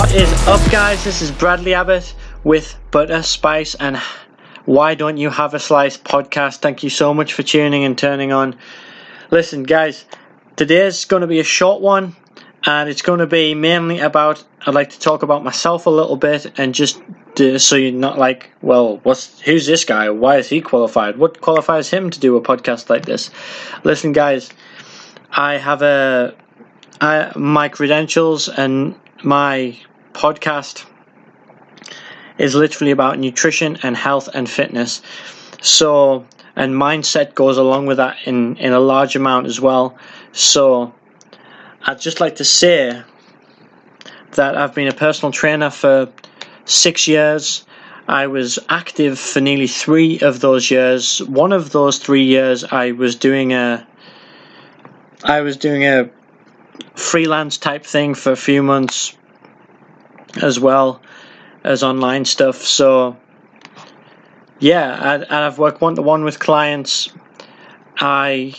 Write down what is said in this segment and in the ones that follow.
What is up, guys? This is Bradley Abbott with Butter, Spice and Why Don't You Have a Slice podcast. Thank you so much for tuning and turning on. Listen, guys, today's going to be a short one, and it's going to be mainly about, I'd like to talk about myself a little bit, and just so you're not like, well, who's this guy? Why is he qualified? What qualifies him to do a podcast like this? Listen, guys, I have my credentials and my podcast is literally about nutrition and health and fitness. So, and mindset goes along with that in a large amount as well. So, I'd just like to say that I've been a personal trainer for 6 years. I was active for nearly 3 of those years. One of those 3 years, I was doing a freelance type thing for a few months, as well as online stuff. So yeah, I've worked one-to-one with clients. And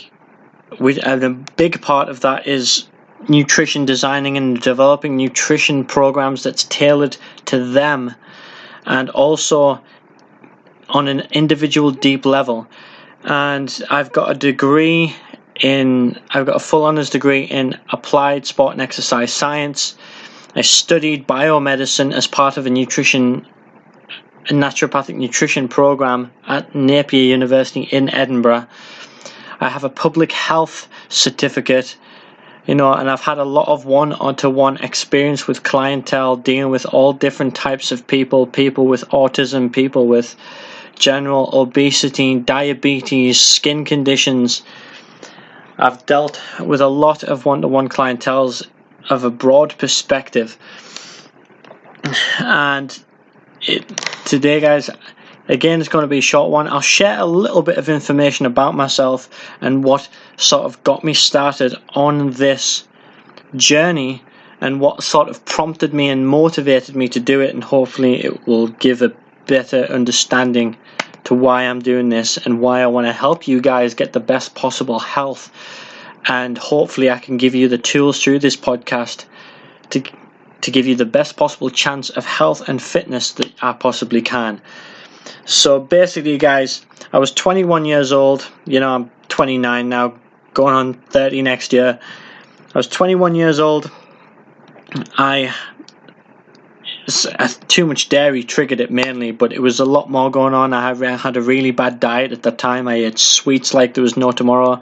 a big part of that is nutrition designing and developing nutrition programs that's tailored to them, and also on an individual deep level. And I've got a full honors degree in applied sport and exercise science. I studied biomedicine as part of a naturopathic nutrition program at Napier University in Edinburgh. I have a public health certificate, and I've had a lot of one-to-one experience with clientele, dealing with all different types of people with autism, people with general obesity, diabetes, skin conditions. I've dealt with a lot of one-to-one clienteles of a broad perspective. And today, guys, again, it's going to be a short one. I'll share a little bit of information about myself and what sort of got me started on this journey, and what sort of prompted me and motivated me to do it, and hopefully it will give a better understanding to why I'm doing this and why I want to help you guys get the best possible health. And hopefully I can give you the tools through this podcast to give you the best possible chance of health and fitness that I possibly can. So basically, guys, I was 21 years old. I'm 29 now, going on 30 next year. I was 21 years old. Too much dairy triggered it mainly, but it was a lot more going on. I had a really bad diet at that time. I ate sweets like there was no tomorrow.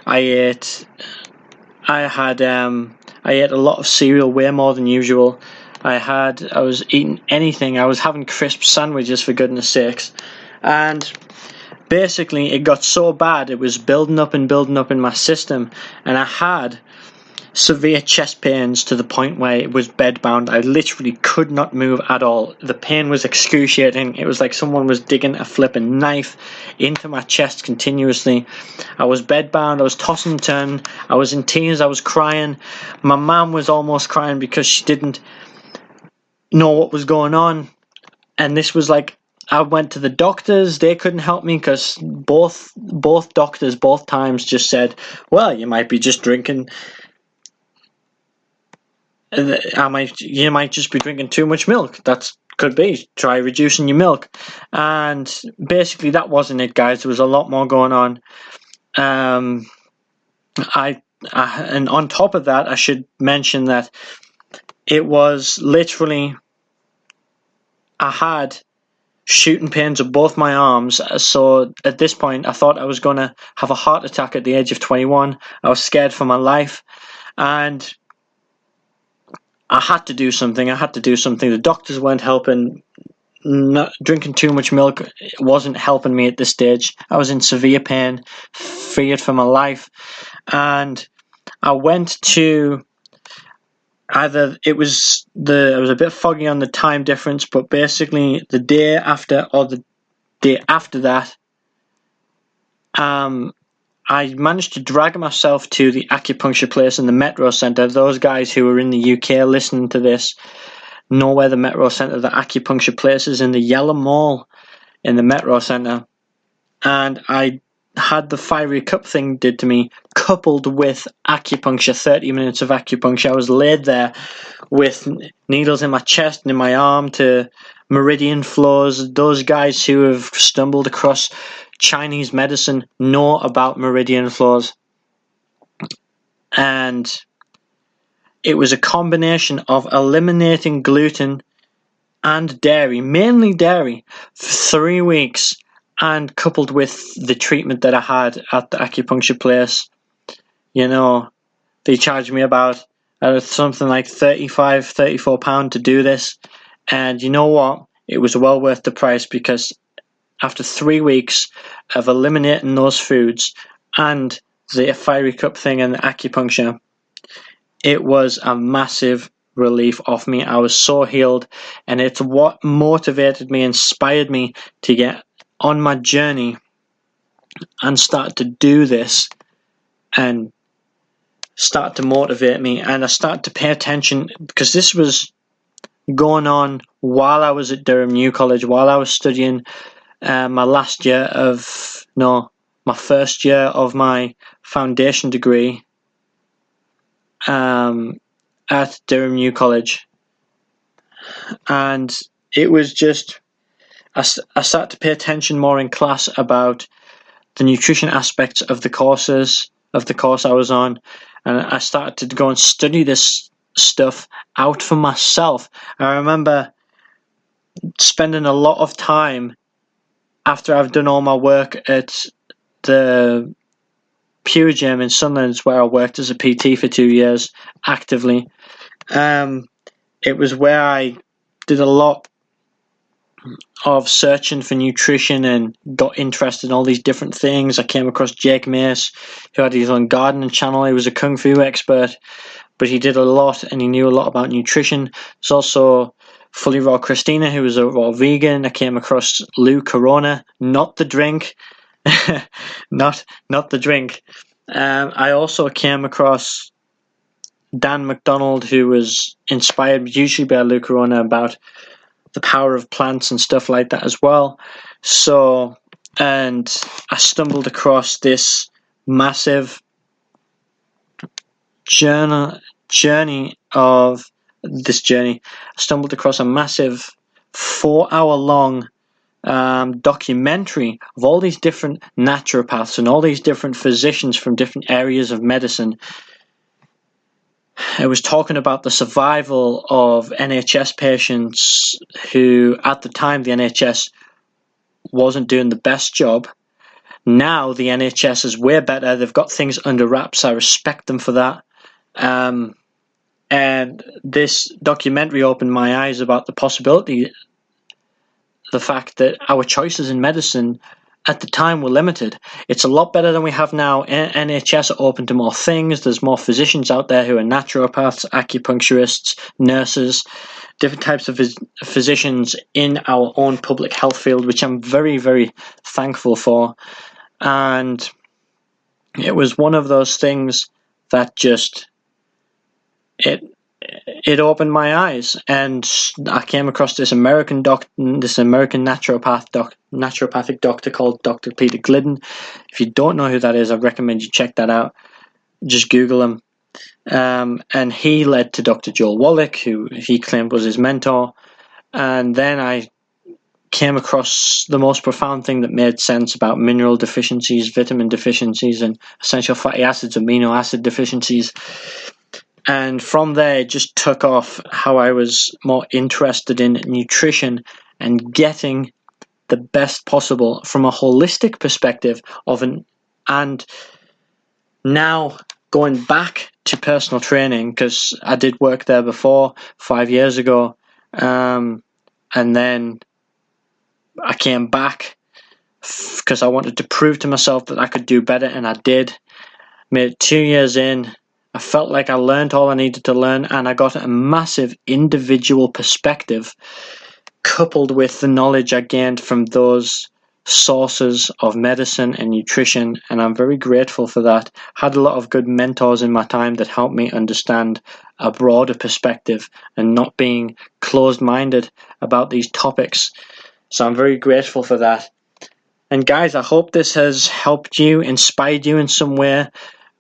I ate a lot of cereal, way more than usual. I was eating anything. I was having crisp sandwiches, for goodness sakes. And basically it got so bad, it was building up in my system, and I had severe chest pains to the point where it was bedbound. I literally could not move at all. The pain was excruciating. It was like someone was digging a flipping knife into my chest continuously. I was bedbound. I was tossing and turning. I was in tears. I was crying. My mum was almost crying because she didn't know what was going on. And this was like, I went to the doctors. They couldn't help me because both doctors both times just said, well, you might be just drinking. You might just be drinking too much milk. That could be. Try reducing your milk. And basically that wasn't it, guys. There was a lot more going on. And on top of that, I should mention that it was literally, I had shooting pains of both my arms. So at this point, I thought I was going to have a heart attack at the age of 21. I was scared for my life. And I had to do something. The doctors weren't helping. Drinking too much milk wasn't helping me at this stage. I was in severe pain, feared for my life. And I went to I was a bit foggy on the time difference, but basically the day after or the day after that, I managed to drag myself to the acupuncture place in the Metro Centre. Those guys who are in the UK listening to this know where the Metro Centre, the acupuncture place is in the Yellow Mall in the Metro Centre. And I had the fiery cup thing did to me, coupled with acupuncture, 30 minutes of acupuncture. I was laid there with needles in my chest and in my arm to meridian flows. Those guys who have stumbled across Chinese medicine know about meridian flows. And it was a combination of eliminating gluten and dairy, mainly dairy, for 3 weeks, and coupled with the treatment that I had at the acupuncture place. You know, they charged me about something like £34 to do this. And you know what? It was well worth the price, because after 3 weeks of eliminating those foods and the fiery cup thing and the acupuncture, it was a massive relief off me. I was so healed, and it's what motivated me, inspired me to get on my journey and start to do this and start to motivate me. And I started to pay attention, because this was going on while I was at Durham New College, while I was studying my first year of my foundation degree at Durham New College. And it was just, I started to pay attention more in class about the nutrition aspects of the course I was on, and I started to go and study this stuff out for myself. I remember spending a lot of time after I've done all my work at the Pure Gym in Sunderland, where I worked as a PT for 2 years actively. It was where I did a lot of searching for nutrition and got interested in all these different things. I came across Jake Mace, who had his own gardening channel. He was a kung fu expert, but he did a lot and he knew a lot about nutrition. There's also Fully Raw Christina, who was a raw vegan. I came across Lou Corona, not the drink, not the drink. I also came across Dan McDonald, who was inspired usually by Lou Corona about the power of plants and stuff like that as well. So, and I stumbled across this massive journey. I stumbled across a massive 4-hour-long documentary of all these different naturopaths and all these different physicians from different areas of medicine. It was talking about the survival of NHS patients who, at the time, the NHS wasn't doing the best job. Now the NHS is way better. They've got things under wraps. I respect them for that. And this documentary opened my eyes about the possibility, the fact that our choices in medicine at the time were limited. It's a lot better than we have now. NHS are open to more things. There's more physicians out there who are naturopaths, acupuncturists, nurses, different types of physicians in our own public health field, which I'm very, very thankful for. And it was one of those things that just, it opened my eyes, and I came across this American naturopathic doctor called Dr. Peter Glidden. If you don't know who that is, I recommend you check that out. Just Google him. And he led to Dr. Joel Wallach, who he claimed was his mentor. And then I came across the most profound thing that made sense about mineral deficiencies, vitamin deficiencies, and essential fatty acids, amino acid deficiencies. And from there, it just took off how I was more interested in nutrition and getting the best possible from a holistic perspective and now going back to personal training, because I did work there before 5 years ago. And then I came back because I wanted to prove to myself that I could do better, and I did. Made it 2 years in. I felt like I learned all I needed to learn, and I got a massive individual perspective coupled with the knowledge I gained from those sources of medicine and nutrition, and I'm very grateful for that. Had a lot of good mentors in my time that helped me understand a broader perspective and not being closed-minded about these topics. So I'm very grateful for that. And guys, I hope this has helped you, inspired you in some way.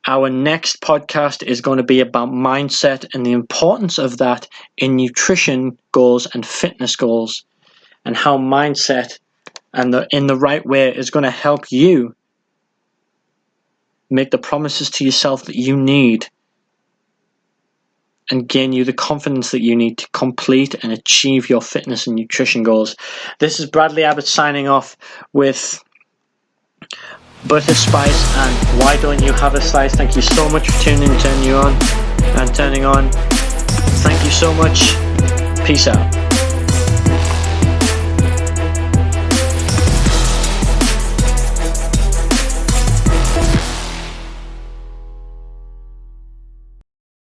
Our next podcast is going to be about mindset and the importance of that in nutrition goals and fitness goals, and how mindset and in the right way is going to help you make the promises to yourself that you need and gain you the confidence that you need to complete and achieve your fitness and nutrition goals. This is Bradley Abbott signing off with Butter Spice and Why Don't You Have a Slice. Thank you so much for turning on. Thank you so much. Peace out.